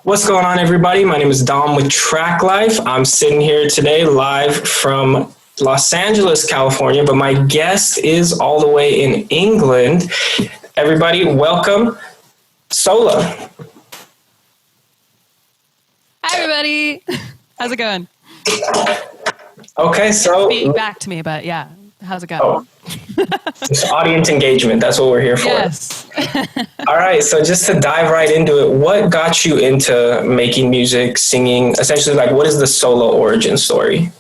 What's going on, everybody? My name is Dom with Traklife. I'm sitting here today live from Los Angeles, California, but my guest is all the way in England. Everybody, welcome, SOLA. Hi, everybody. How's it going? Okay, so... Speak back to me, but yeah, how's it going? Oh. It's audience engagement. That's what we're here for. Yes. All right, so just to dive right into it, what got you into making music, singing? Essentially, like, what is the SOLA origin story?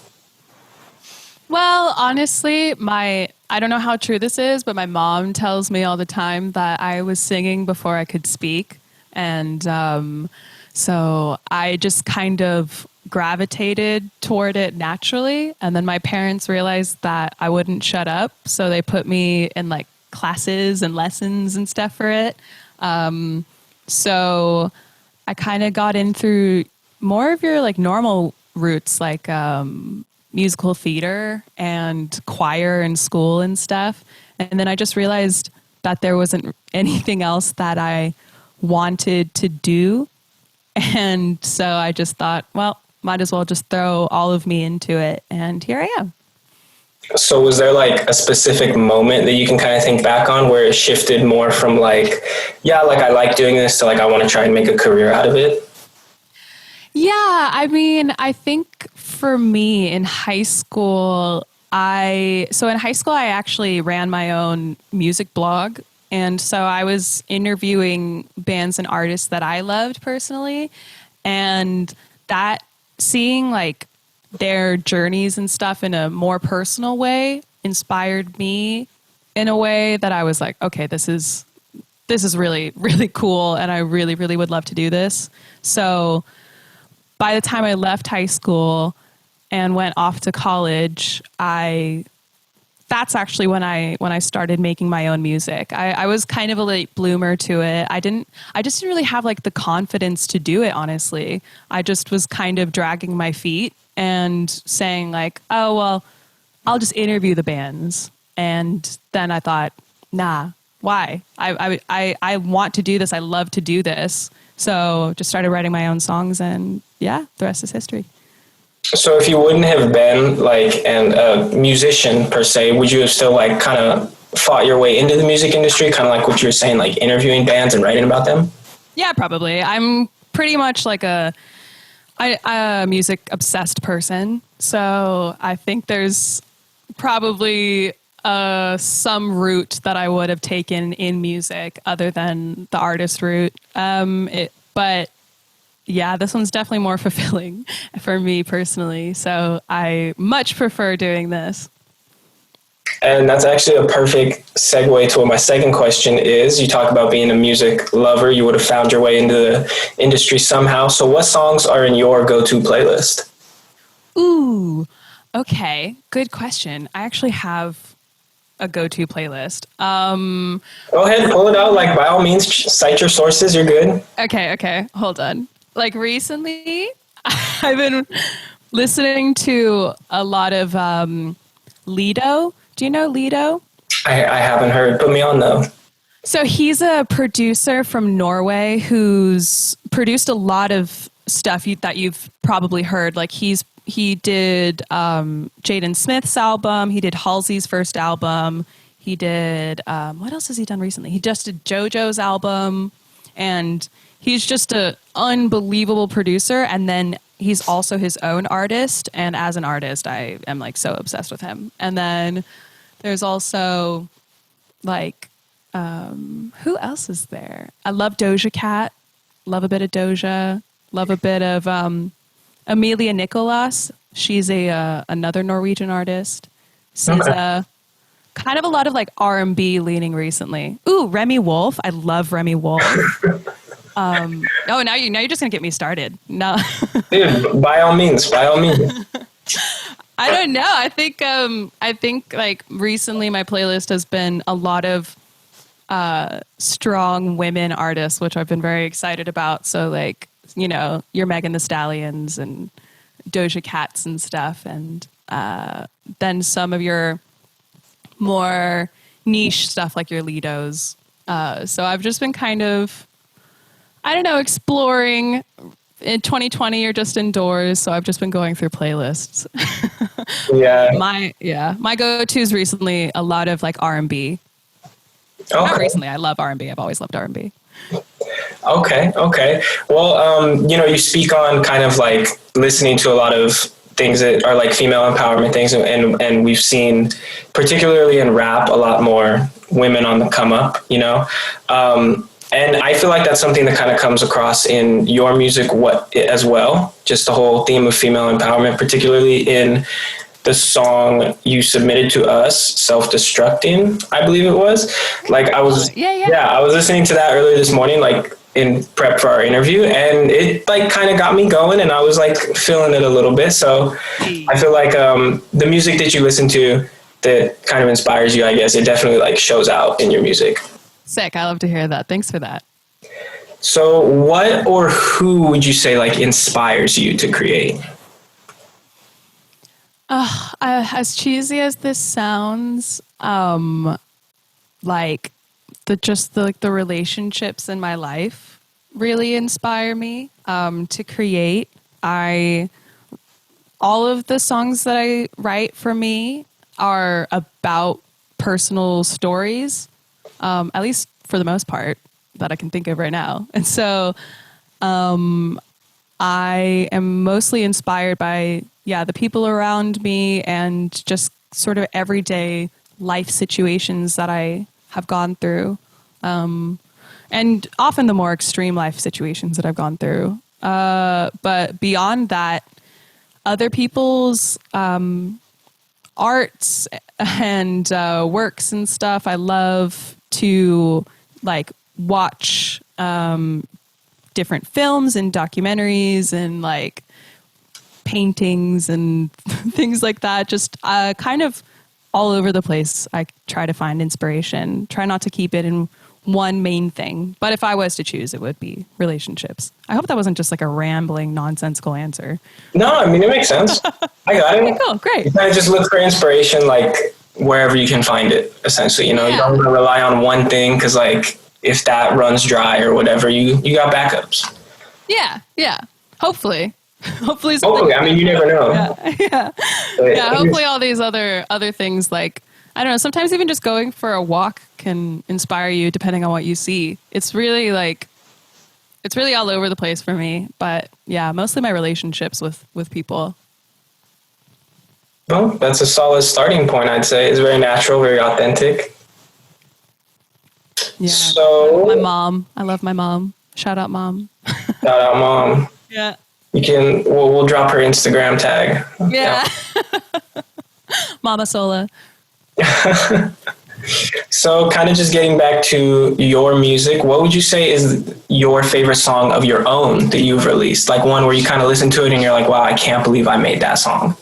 Well, honestly, I don't know how true this is, but my mom tells me all the time that I was singing before I could speak. And so I just kind of gravitated toward it naturally. And then my parents realized that I wouldn't shut up. So they put me in like classes and lessons and stuff for it. So I kind of got in through more of your like normal routes, like musical theater and choir in school and stuff. And then I just realized that there wasn't anything else that I wanted to do. And so I just thought, well, might as well just throw all of me into it. And here I am. So was there like a specific moment that you can kind of think back on where it shifted more from like, yeah, like I like doing this to like, I want to try and make a career out of it? Yeah, I mean, I think for me in high school, I actually ran my own music blog. And so I was interviewing bands and artists that I loved personally. And that seeing like their journeys and stuff in a more personal way inspired me in a way that I was like, okay, this is really, really cool. And I really, really would love to do this. So by the time I left high school and went off to college, that's actually when I started making my own music. I was kind of a late bloomer to it. I just didn't really have like the confidence to do it, honestly. I just was kind of dragging my feet and saying like, oh, well, I'll just interview the bands. And then I thought, nah, why? I want to do this. I love to do this. So just started writing my own songs and yeah, the rest is history. So if you wouldn't have been like a musician per se, would you have still like kind of fought your way into the music industry? Kind of like what you were saying, like interviewing bands and writing about them? Yeah, probably. I'm pretty much like a music obsessed person. So I think there's probably some route that I would have taken in music other than the artist route. But yeah, this one's definitely more fulfilling for me personally. So I much prefer doing this. And that's actually a perfect segue to what my second question is. You talk about being a music lover. You would have found your way into the industry somehow. So what songs are in your go-to playlist? Ooh, okay. Good question. I actually have a go-to playlist. Go ahead, pull it out. Like, by all means, cite your sources. You're good. Okay. Hold on. Like recently, I've been listening to a lot of Lido. Do you know Lido? I haven't heard. Put me on though. So he's a producer from Norway who's produced a lot of stuff that you've probably heard. Like he did Jaden Smith's album. He did Halsey's first album. He did, what else has he done recently? He just did JoJo's album. And he's just an unbelievable producer. And then he's also his own artist. And as an artist, I am like so obsessed with him. And then there's also like, who else is there? I love Doja Cat. Love a bit of Doja. Love a bit of Amelia Nicolas. She's another Norwegian artist. SZA. Kind of a lot of like R&B leaning recently. Ooh, Remy Wolf. I love Remy Wolf. Now you're just gonna get me started. No, dude, by all means. I don't know. I think like recently my playlist has been a lot of strong women artists, which I've been very excited about. So like, you know, your Megan Thee Stallions and Doja Cats and stuff, and then some of your more niche stuff like your Lidos. So I've just been kind of I don't know, exploring. In 2020, you're just indoors, so I've just been going through playlists. Yeah. My go-tos recently a lot of like R&B. Okay. Not recently, I love R&B. I've always loved R&B. Okay. Well, you speak on kind of like listening to a lot of things that are like female empowerment things, and we've seen, particularly in rap, a lot more women on the come up, and I feel like that's something that kind of comes across in your music as well, just the whole theme of female empowerment, particularly in the song you submitted to us, Self-Destructing, I believe it was. Like I was I was listening to that earlier this morning, like in prep for our interview, and it like kind of got me going, and I was like feeling it a little bit. So I feel like the music that you listen to that kind of inspires you, I guess, it definitely like shows out in your music. Sick. I love to hear that. Thanks for that. So what or who would you say like inspires you to create? As cheesy as this sounds, like the relationships in my life really inspire me to create. All of the songs that I write for me are about personal stories, at least for the most part that I can think of right now. And so I am mostly inspired by the people around me and just sort of everyday life situations that I have gone through. And often the more extreme life situations that I've gone through. But beyond that, other people's arts and works and stuff, I love to like watch different films and documentaries and like paintings and things like that. Just kind of all over the place. I try to find inspiration. Try not to keep it in one main thing. But if I was to choose, it would be relationships. I hope that wasn't just like a rambling, nonsensical answer. No, I mean, it makes sense. I got it. Okay, cool, great. You kind of just look for inspiration, like wherever you can find it, essentially. You don't want to rely on one thing because like if that runs dry or whatever, you got backups. Yeah. Hopefully. Hopefully. I mean, you never know. Yeah. Hopefully all these other things, like, I don't know, sometimes even just going for a walk can inspire you depending on what you see. It's really all over the place for me, but yeah, mostly my relationships with people. Well, that's a solid starting point, I'd say. It's very natural, very authentic. Yeah. So my mom, I love my mom. Shout out, Mom. Shout out, Mom. Yeah. We'll drop her Instagram tag. Yeah. Mama Sola. So kind of just getting back to your music, what would you say is your favorite song of your own that you've released? Like one where you kind of listen to it and you're like, wow, I can't believe I made that song.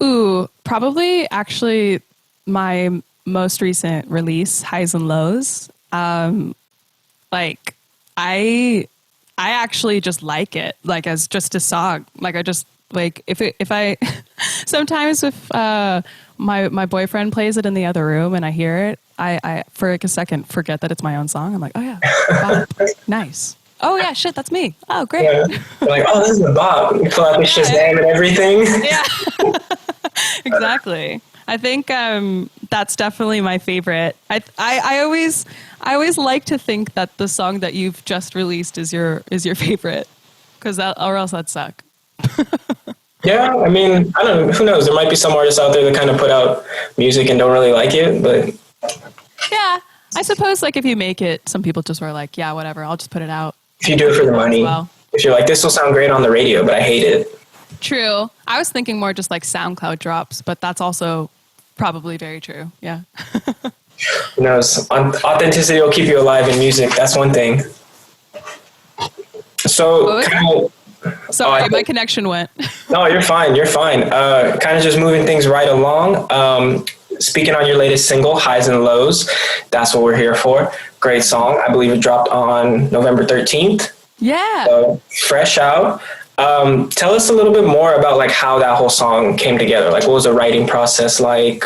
Ooh, probably actually my most recent release, Highs and Lows. Like I actually just like it, like as just a song. Like I just like if I sometimes if my boyfriend plays it in the other room and I hear it, I for like a second forget that it's my own song. I'm like, oh yeah, wow, nice. Oh yeah, shit, that's me. Oh great. Yeah. You're like, oh, this is a bop. You pull out the Shazam and everything. Yeah. Exactly. I think that's definitely my favorite. I always like to think that the song that you've just released is your favorite, because or else that'd suck. Yeah, I mean, I don't know. Who knows? There might be some artists out there that kind of put out music and don't really like it, but yeah, I suppose like if you make it, some people just were like, yeah, whatever, I'll just put it out. If you do it for the money, if you're like, this will sound great on the radio, but I hate it. True. I was thinking more just like SoundCloud drops, but that's also probably very true. Yeah. Who knows? Authenticity will keep you alive in music. That's one thing. So, sorry, my connection went. No, you're fine. Kind of just moving things right along. Speaking on your latest single, Highs and Lows, that's what we're here for. Great song. I believe it dropped on November 13th. Yeah. So, fresh out. Tell us a little bit more about like how that whole song came together. Like, what was the writing process like?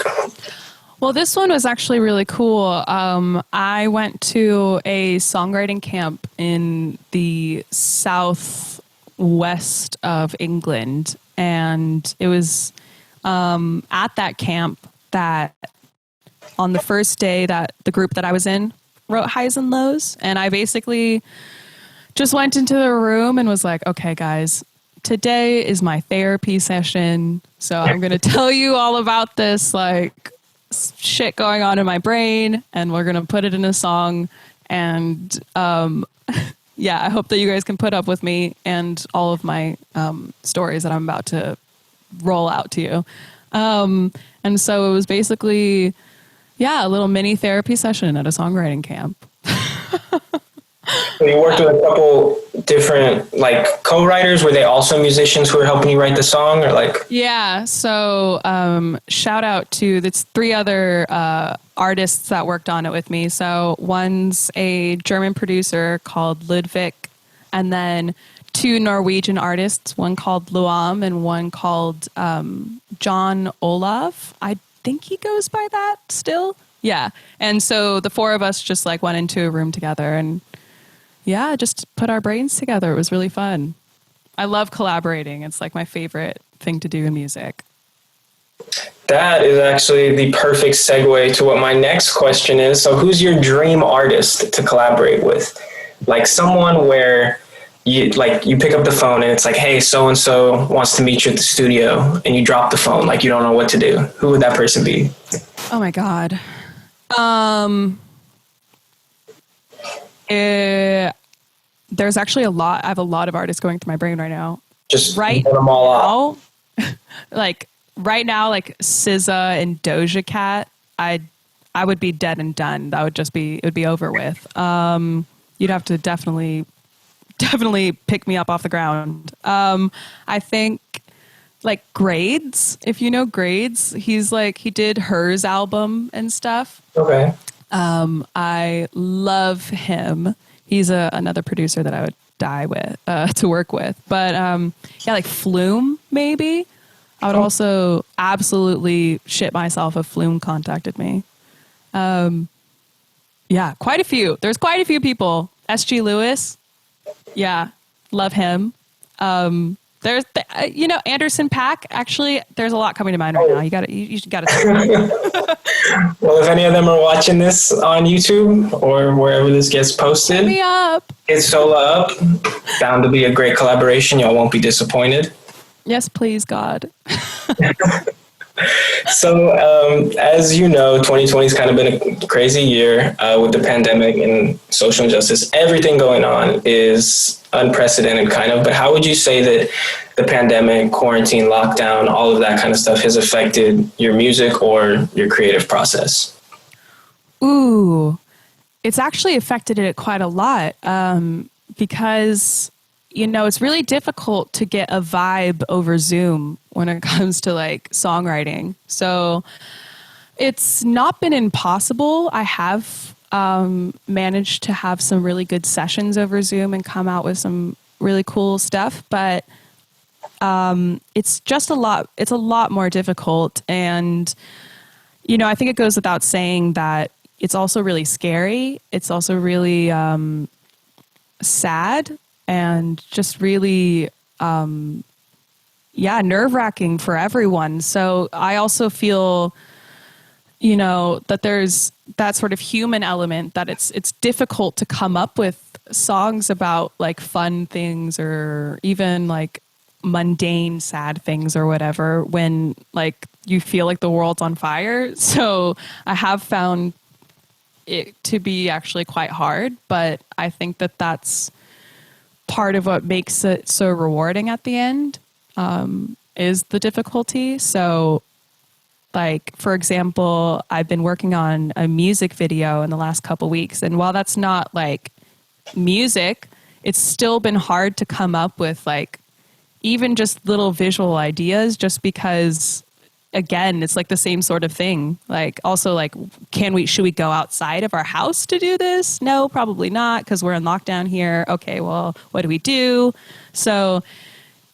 Well, this one was actually really cool. I went to a songwriting camp in the southwest of England, and it was at that camp that on the first day that the group that I was in wrote highs and lows, and I basically just went into the room and was like, okay, guys, today is my therapy session. So I'm going to tell you all about this, like, shit going on in my brain, and we're going to put it in a song. And, yeah, I hope that you guys can put up with me and all of my, stories that I'm about to roll out to you. And so it was basically, yeah, a little mini therapy session at a songwriting camp. You worked with a couple different like co-writers. Were they also musicians who were helping you write the song, or like? Yeah. So shout out to it's 3 other artists that worked on it with me. So one's a German producer called Ludwig, and then 2 Norwegian artists, one called Luam and one called John Olav. I think he goes by that still. Yeah. And so the 4 of us just like went into a room together and yeah, just put our brains together. It was really fun. I love collaborating. It's like my favorite thing to do in music. That is actually the perfect segue to what my next question is. So who's your dream artist to collaborate with? Like someone where you pick up the phone and it's like, hey, so-and-so wants to meet you at the studio, and you drop the phone. Like you don't know what to do. Who would that person be? Oh my God. There's actually a lot. I have a lot of artists going through my brain right now. Just right put them all now, like right now, like SZA and Doja Cat. I would be dead and done. That would just be, it would be over with. You'd have to definitely pick me up off the ground. I think like Grades, if you know Grades, he did Hers album and stuff. Okay. I love him. He's another producer that I would die with, to work with. But yeah, like Flume, maybe. I would also absolutely shit myself if Flume contacted me. Yeah, quite a few. There's quite a few people. SG Lewis. Yeah, love him. There's, Anderson .Paak. Actually, there's a lot coming to mind right now. You gotta. Well, if any of them are watching this on YouTube or wherever this gets posted, hit me up. It's SOLA up. Bound to be a great collaboration. Y'all won't be disappointed. Yes, please, God. So, as you know, 2020 has kind of been a crazy year with the pandemic and social injustice. Everything going on is unprecedented, kind of. But how would you say that the pandemic, quarantine, lockdown, all of that kind of stuff has affected your music or your creative process? Ooh, it's actually affected it quite a lot because, it's really difficult to get a vibe over Zoom when it comes to like songwriting. So it's not been impossible. I have managed to have some really good sessions over Zoom and come out with some really cool stuff, but it's just it's a lot more difficult. And, I think it goes without saying that it's also really scary. It's also really sad and just really, nerve-wracking for everyone. So I also feel, that there's that sort of human element that it's difficult to come up with songs about like fun things or even like mundane, sad things or whatever when like you feel like the world's on fire. So I have found it to be actually quite hard, but I think that that's part of what makes it so rewarding at the end, is the difficulty. So like, for example, I've been working on a music video in the last couple weeks. And while that's not like music, it's still been hard to come up with like even just little visual ideas, just because again, it's like the same sort of thing. Like also like, should we go outside of our house to do this? No, probably not, because we're in lockdown here. Okay, well, what do we do? So,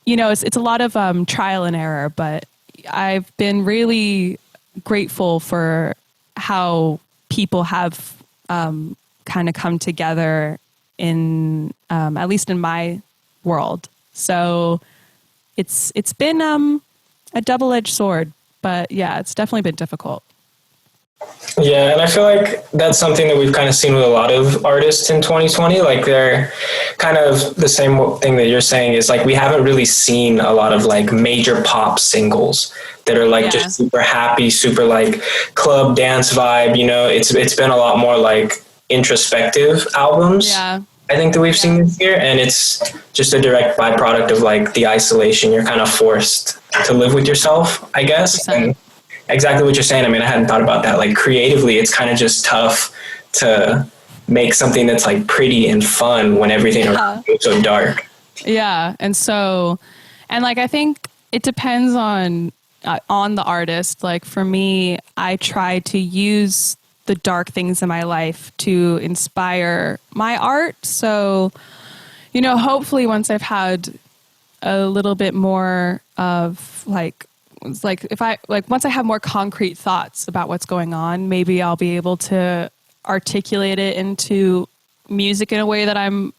it's a lot of trial and error, but I've been really grateful for how people have kind of come together in at least in my world. So it's been a double-edged sword, but yeah, it's definitely been difficult. Yeah, and I feel like that's something that we've kind of seen with a lot of artists in 2020. Like they're kind of the same thing that you're saying is like we haven't really seen a lot of like major pop singles that are like just super happy, super like club dance vibe. You know, it's been a lot more like introspective albums. Yeah. I think that we've seen this year, and it's just a direct byproduct of like the isolation. You're kind of forced to live with yourself, I guess. 100%. And exactly what you're saying. I mean, I hadn't thought about that. Like creatively, it's kind of just tough to make something that's like pretty and fun when everything around you is so dark. Yeah. And so, and like, I think it depends on the artist. Like for me, I try to use the dark things in my life to inspire my art. So, you know, hopefully once I've had a little bit more of like if I like once I have more concrete thoughts about what's going on, maybe I'll be able to articulate it into music in a way that I'm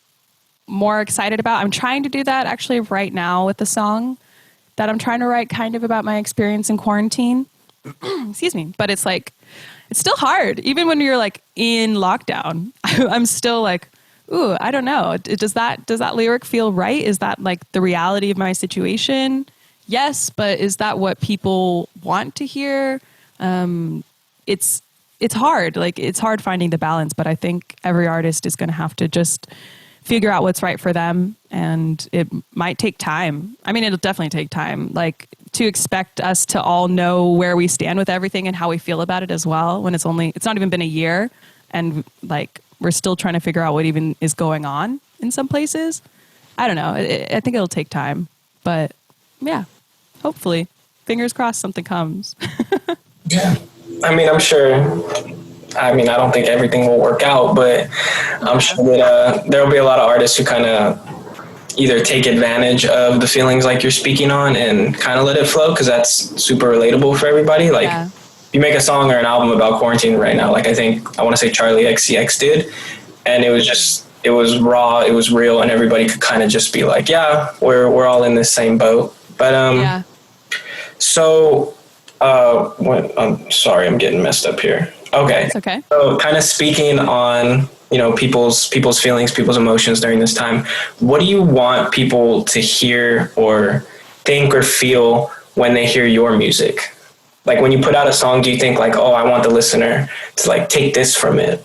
more excited about. I'm trying to do that actually right now with the song that I'm trying to write kind of about my experience in quarantine. Excuse me. But it's like, it's still hard. Even when you're like in lockdown, I'm still like, ooh, I don't know. Does that lyric feel right? Is that like the reality of my situation? Yes, but is that what people want to hear? It's hard. Like it's hard finding the balance, but I think every artist is going to have to just figure out what's right for them, and it might take time. I mean, it'll definitely take time. Like to expect us to all know where we stand with everything and how we feel about it as well, when it's not even been a year, and like we're still trying to figure out what even is going on in some places. I don't know. I think it'll take time, but yeah, hopefully, fingers crossed, something comes. Yeah. I mean, I'm sure. I mean, I don't think everything will work out, but I'm sure that there'll be a lot of artists who kind of either take advantage of the feelings like you're speaking on and kind of let it flow, because that's super relatable for everybody. Like, if you make a song or an album about quarantine right now, like I want to say Charlie XCX did, and it was raw, it was real, and everybody could kind of just be like, yeah, we're all in this same boat. But so I'm sorry, I'm getting messed up here. Okay. It's okay. So kind of speaking on, you know, people's feelings, people's emotions during this time, what do you want people to hear or think or feel when they hear your music? Like when you put out a song, do you think like, oh, I want the listener to like take this from it?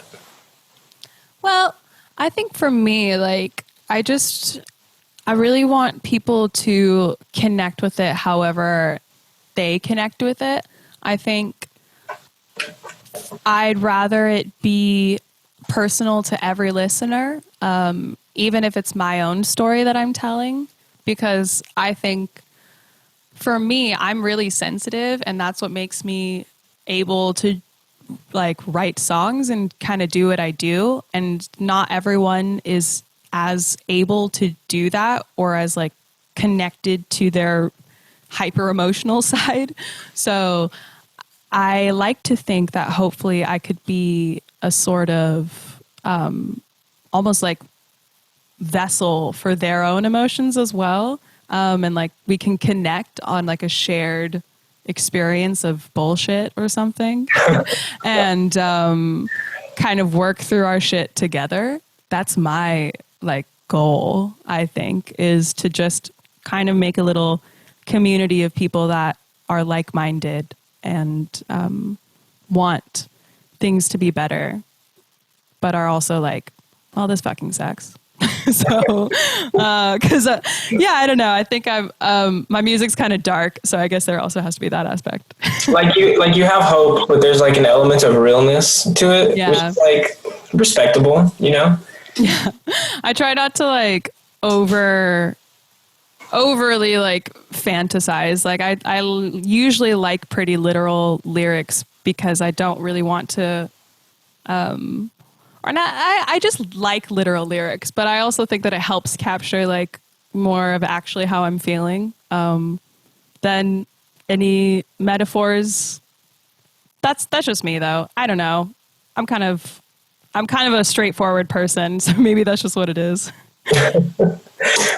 Well, I think for me, like, I really want people to connect with it however they connect with it. I think I'd rather it be personal to every listener, even if it's my own story that I'm telling, because I think for me, I'm really sensitive, and that's what makes me able to like write songs and kind of do what I do. And not everyone is as able to do that or as like connected to their hyper emotional side. So I like to think that hopefully I could be a sort of almost like vessel for their own emotions as well. And like we can connect on like a shared experience of bullshit or something and kind of work through our shit together. That's my like goal, I think, is to just kind of make a little community of people that are like-minded and want things to be better, but are also like, well, this fucking sucks. So, cause I don't know. I think my music's kind of dark. So I guess there also has to be that aspect. like you have hope, but there's like an element of realness to it, which is like respectable, you know? Yeah. I try not to like overly like fantasize. Like I usually like pretty literal lyrics because I don't really want to, or not, I just like literal lyrics, but I also think that it helps capture like more of actually how I'm feeling than any metaphors That's just me though. I don't know. I'm kind of a straightforward person, so maybe that's just what it is.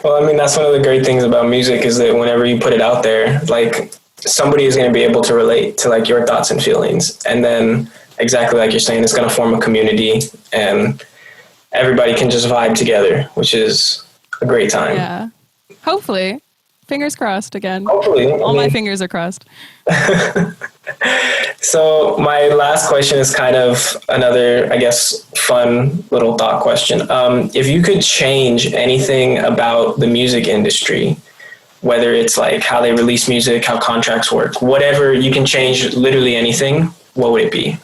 Well, I mean, that's one of the great things about music is that whenever you put it out there, like somebody is going to be able to relate to like your thoughts and feelings. And then exactly like you're saying, it's going to form a community and everybody can just vibe together, which is a great time. Yeah. Hopefully. Fingers crossed again. Hopefully. All my fingers are crossed. So my last question is kind of another, I guess, fun little thought question. If you could change anything about the music industry, whether it's like how they release music, how contracts work, whatever, you can change literally anything, what would it be?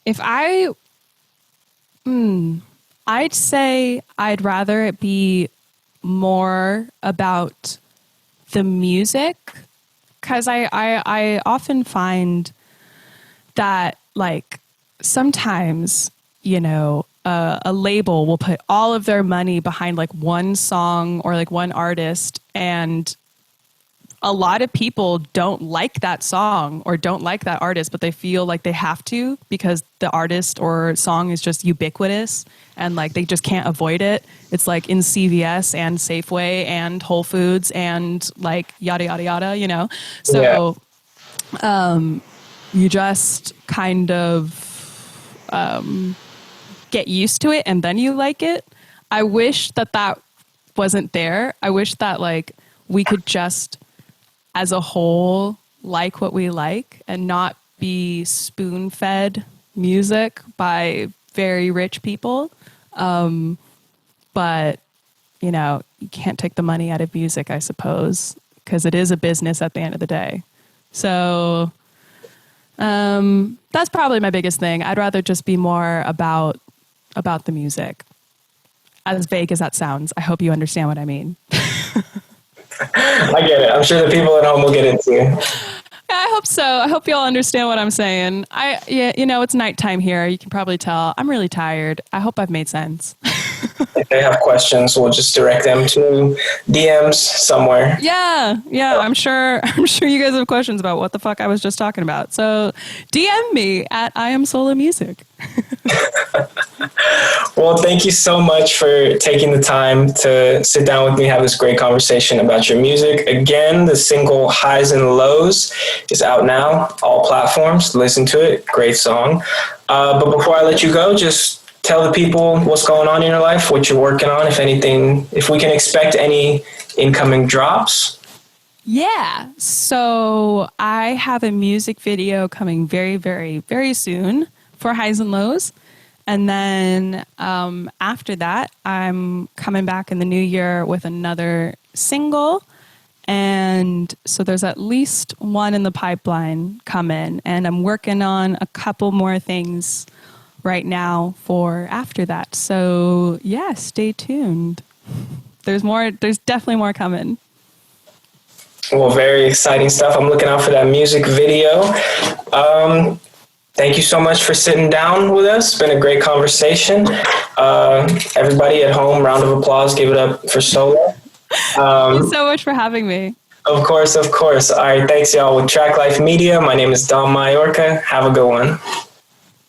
If I'd say I'd rather it be more about the music, because I often find that like sometimes, you know, a label will put all of their money behind like one song or like one artist, and a lot of people don't like that song or don't like that artist, but they feel like they have to because the artist or song is just ubiquitous and like they just can't avoid it. It's like in CVS and Safeway and Whole Foods and like yada, yada, yada, you know? So you just kind of get used to it and then you like it. I wish that wasn't there. I wish that like we could just as a whole like what we like and not be spoon-fed music by very rich people. But, you know, you can't take the money out of music, I suppose, because it is a business at the end of the day. So that's probably my biggest thing. I'd rather just be more about the music. As vague as that sounds, I hope you understand what I mean. I get it. I'm sure the people at home will get it too. I hope so. I hope you all understand what I'm saying. You know, it's nighttime here. You can probably tell. I'm really tired. I hope I've made sense. If they have questions, we'll just direct them to DMs somewhere. Yeah. I'm sure you guys have questions about what the fuck I was just talking about. So DM me at I am SOLA Music. Well, thank you so much for taking the time to sit down with me, have this great conversation about your music. Again, the single Highs and Lows is out now, all platforms. Listen to it. Great song. But before I let you go, just tell the people what's going on in your life, what you're working on, if anything, if we can expect any incoming drops. Yeah. So I have a music video coming very, very, very soon for Highs and Lows. And then after that, I'm coming back in the new year with another single. And so there's at least one in the pipeline coming. And I'm working on a couple more things right now for after that. So yeah, stay tuned. There's definitely more coming. Well, very exciting stuff. I'm looking out for that music video. Thank you so much for sitting down with us. It's been a great conversation. Everybody at home, round of applause. Give it up for SOLA. Thank you so much for having me. Of course. All right, thanks, y'all. With Traklife Media, my name is Dom Majorca. Have a good one.